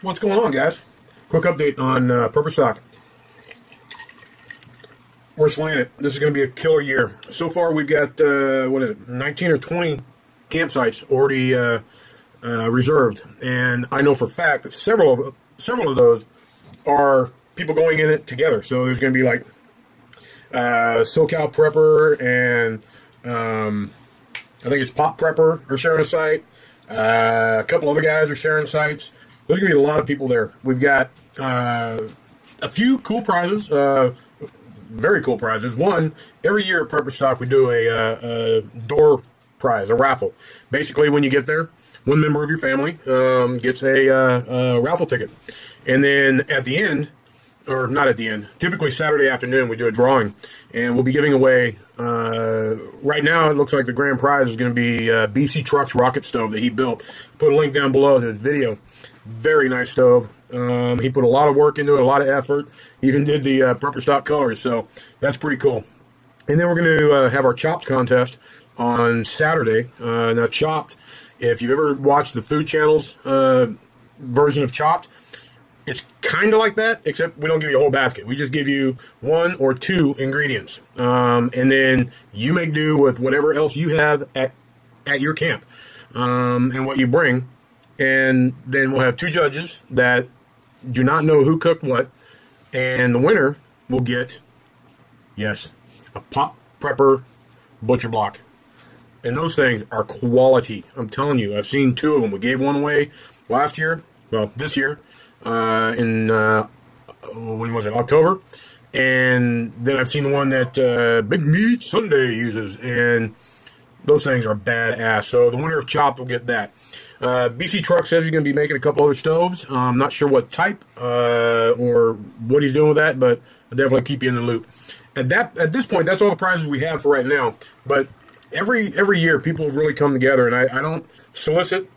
What's going on, guys? Quick update on Purpose Stock. We're slaying it. This is going to be a killer year. So far, we've got, 19 or 20 campsites already reserved. And I know for a fact that several of those are people going in it together. So there's going to be like SoCal Prepper and I think it's Pop Prepper are sharing a site. A couple other guys are sharing sites. There's going to be a lot of people there. We've got a few cool prizes, very cool prizes. One, every year at Purpose Stock we do a door prize, a raffle. Basically, when you get there, one member of your family gets a raffle ticket. And then at the end, or not at the end, typically Saturday afternoon we do a drawing. And we'll be giving away, right now it looks like the grand prize is going to be BC Trucks rocket stove that he built. Put a link down below to his video. Very nice stove. He put a lot of work into it, a lot of effort. He even did the Purpose Stock colors, so that's pretty cool. And then we're going to have our Chopped contest on Saturday. Now, Chopped, if you've ever watched the Food Channel's version of Chopped, it's kind of like that, except we don't give you a whole basket. We just give you 1 or 2 ingredients. And then you make do with whatever else you have at your camp and what you bring. And then we'll have 2 judges that do not know who cooked what. And the winner will get, yes, a Pop Prepper butcher block. And those things are quality. I'm telling you, I've seen 2 of them. We gave one away last year, well, this year, when was it, October? And then I've seen the one that Big Meat Sunday uses, and those things are badass. So the winner of Chopped will get that. BC Truck says he's going to be making a couple other stoves. I'm not sure what type or what he's doing with that, but I'll definitely keep you in the loop. At this point, that's all the prizes we have for right now. But every year, people have really come together, and I don't solicit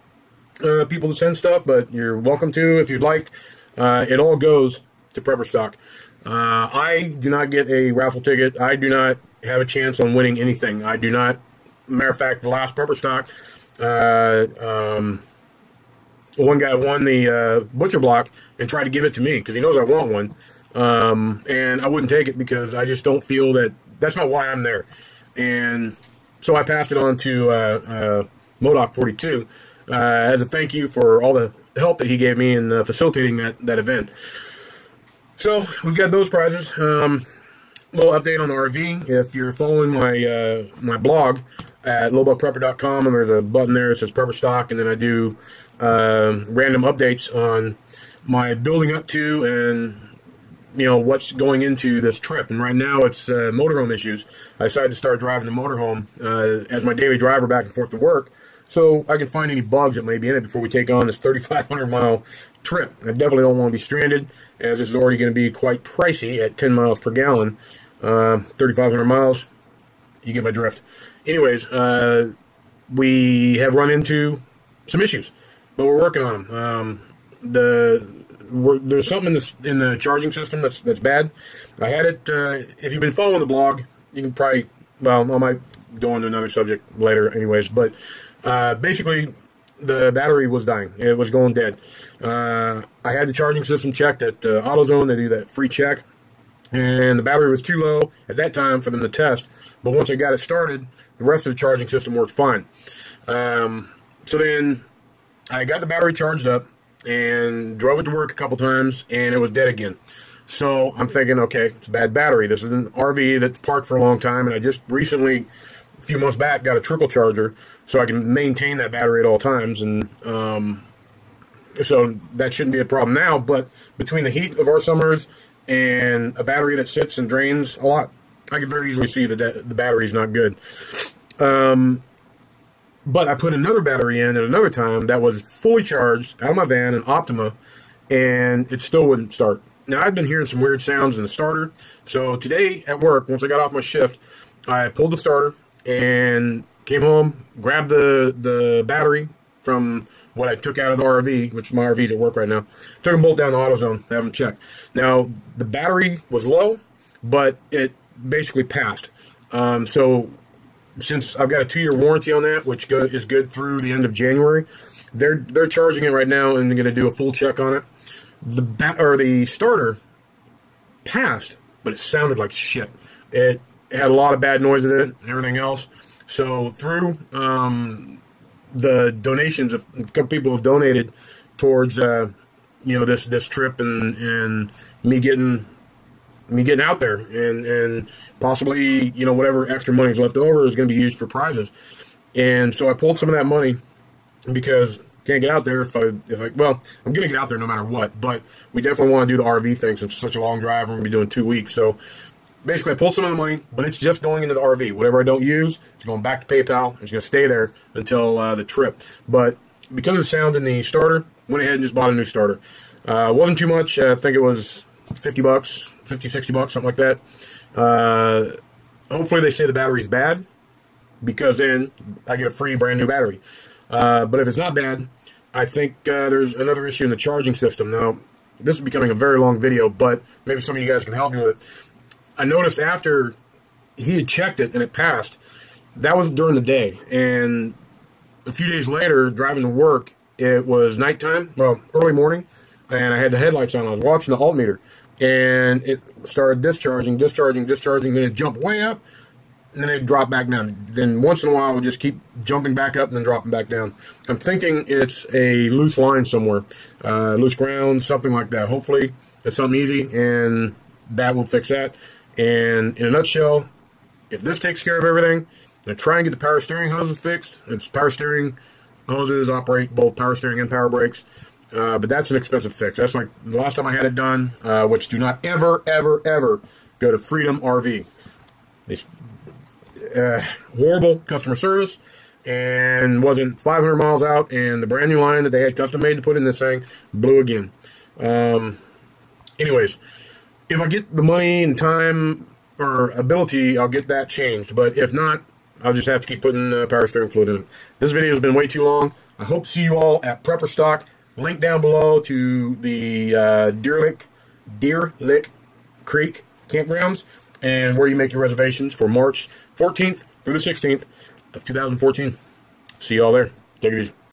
people to send stuff, but you're welcome to if you'd like. It all goes to Prepper Stock. I do not get a raffle ticket. I do not have a chance on winning anything. I do not. Matter of fact, the last Prepper Stock, one guy won the butcher block and tried to give it to me because he knows I want one, and I wouldn't take it because I just don't feel that that's not why I'm there. And so I passed it on to Modoc 42 as a thank you for all the help that he gave me in facilitating that event. So we've got those prizes. Little update on the RV. If you're following my my blog at lowbuckprepper.com, and there's a button there that says Prepper Stock, and then I do random updates on my building up to and what's going into this trip. And right now it's motorhome issues. I decided to start driving the motorhome as my daily driver back and forth to work, so I can find any bugs that may be in it before we take on this 3,500 mile trip. I definitely don't want to be stranded, as this is already going to be quite pricey at 10 miles per gallon. 3,500 miles, you get my drift. Anyways, we have run into some issues, but we're working on them. There's something in the charging system that's bad. I had it, if you've been following the blog, you can probably, well, I might go into another subject later anyways, but basically the battery was dying. It was going dead. I had the charging system checked at AutoZone. They do that free check, and the battery was too low at that time for them to test, but once I got it started, the rest of the charging system worked fine. So then I got the battery charged up and drove it to work a couple times, and it was dead again. So I'm thinking, okay, it's a bad battery. This is an RV that's parked for a long time, and I just recently, a few months back, got a trickle charger so I can maintain that battery at all times, and so that shouldn't be a problem now. But between the heat of our summers and a battery that sits and drains a lot, I can very easily see that the battery's not good. But I put another battery in at another time that was fully charged out of my van, an Optima, and it still wouldn't start. Now, I've been hearing some weird sounds in the starter, so today at work, once I got off my shift, I pulled the starter and came home, grabbed the battery from what I took out of the RV, which my RV's at work right now. Took them both down to AutoZone to have them checked. Now, the battery was low, but it basically passed. So since I've got a 2-year warranty on that, which is good through the end of January, They're charging it right now, and they're going to do a full check on it. The starter passed, but it sounded like shit. It had a lot of bad noises in it and everything else. So through the donations, a couple people have donated towards this trip and me getting out there, and possibly whatever extra money is left over is going to be used for prizes. And so I pulled some of that money because can't get out there well, I'm going to get out there no matter what, but we definitely want to do the RV thing since it's such a long drive. We're going to be doing 2 weeks. So basically I pulled some of the money, but it's just going into the RV. Whatever I don't use, it's going back to PayPal. It's going to stay there until the trip. But because of the sound in the starter, went ahead and just bought a new starter. Wasn't too much. I think it was $50, 50, 60 bucks, something like that. Hopefully they say the battery's bad, because then I get a free brand new battery. But if it's not bad, I think there's another issue in the charging system. Now, this is becoming a very long video, but maybe some of you guys can help me with it. I noticed after he had checked it and it passed, that was during the day. And a few days later, driving to work, it was nighttime, well, early morning, and I had the headlights on. I was watching the altimeter, and it started discharging, then it jumped way up, and then it dropped back down. Then once in a while, it would just keep jumping back up and then dropping back down. I'm thinking it's a loose line somewhere, loose ground, something like that. Hopefully, it's something easy, and that will fix that. And in a nutshell, if this takes care of everything, I'm going to try and get the power steering hoses fixed. It's power steering hoses operate both power steering and power brakes. But that's an expensive fix. That's like the last time I had it done, which do not ever, ever, ever go to Freedom RV. Horrible customer service, and wasn't 500 miles out, and the brand new line that they had custom made to put in this thing blew again. Anyways, if I get the money and time or ability, I'll get that changed. But if not, I'll just have to keep putting power steering fluid in it. This video has been way too long. I hope to see you all at Prepper Stock. Link down below to the Deer Lick Creek campgrounds, and where you make your reservations for March 14th through the 16th of 2014. See you all there. Take it easy.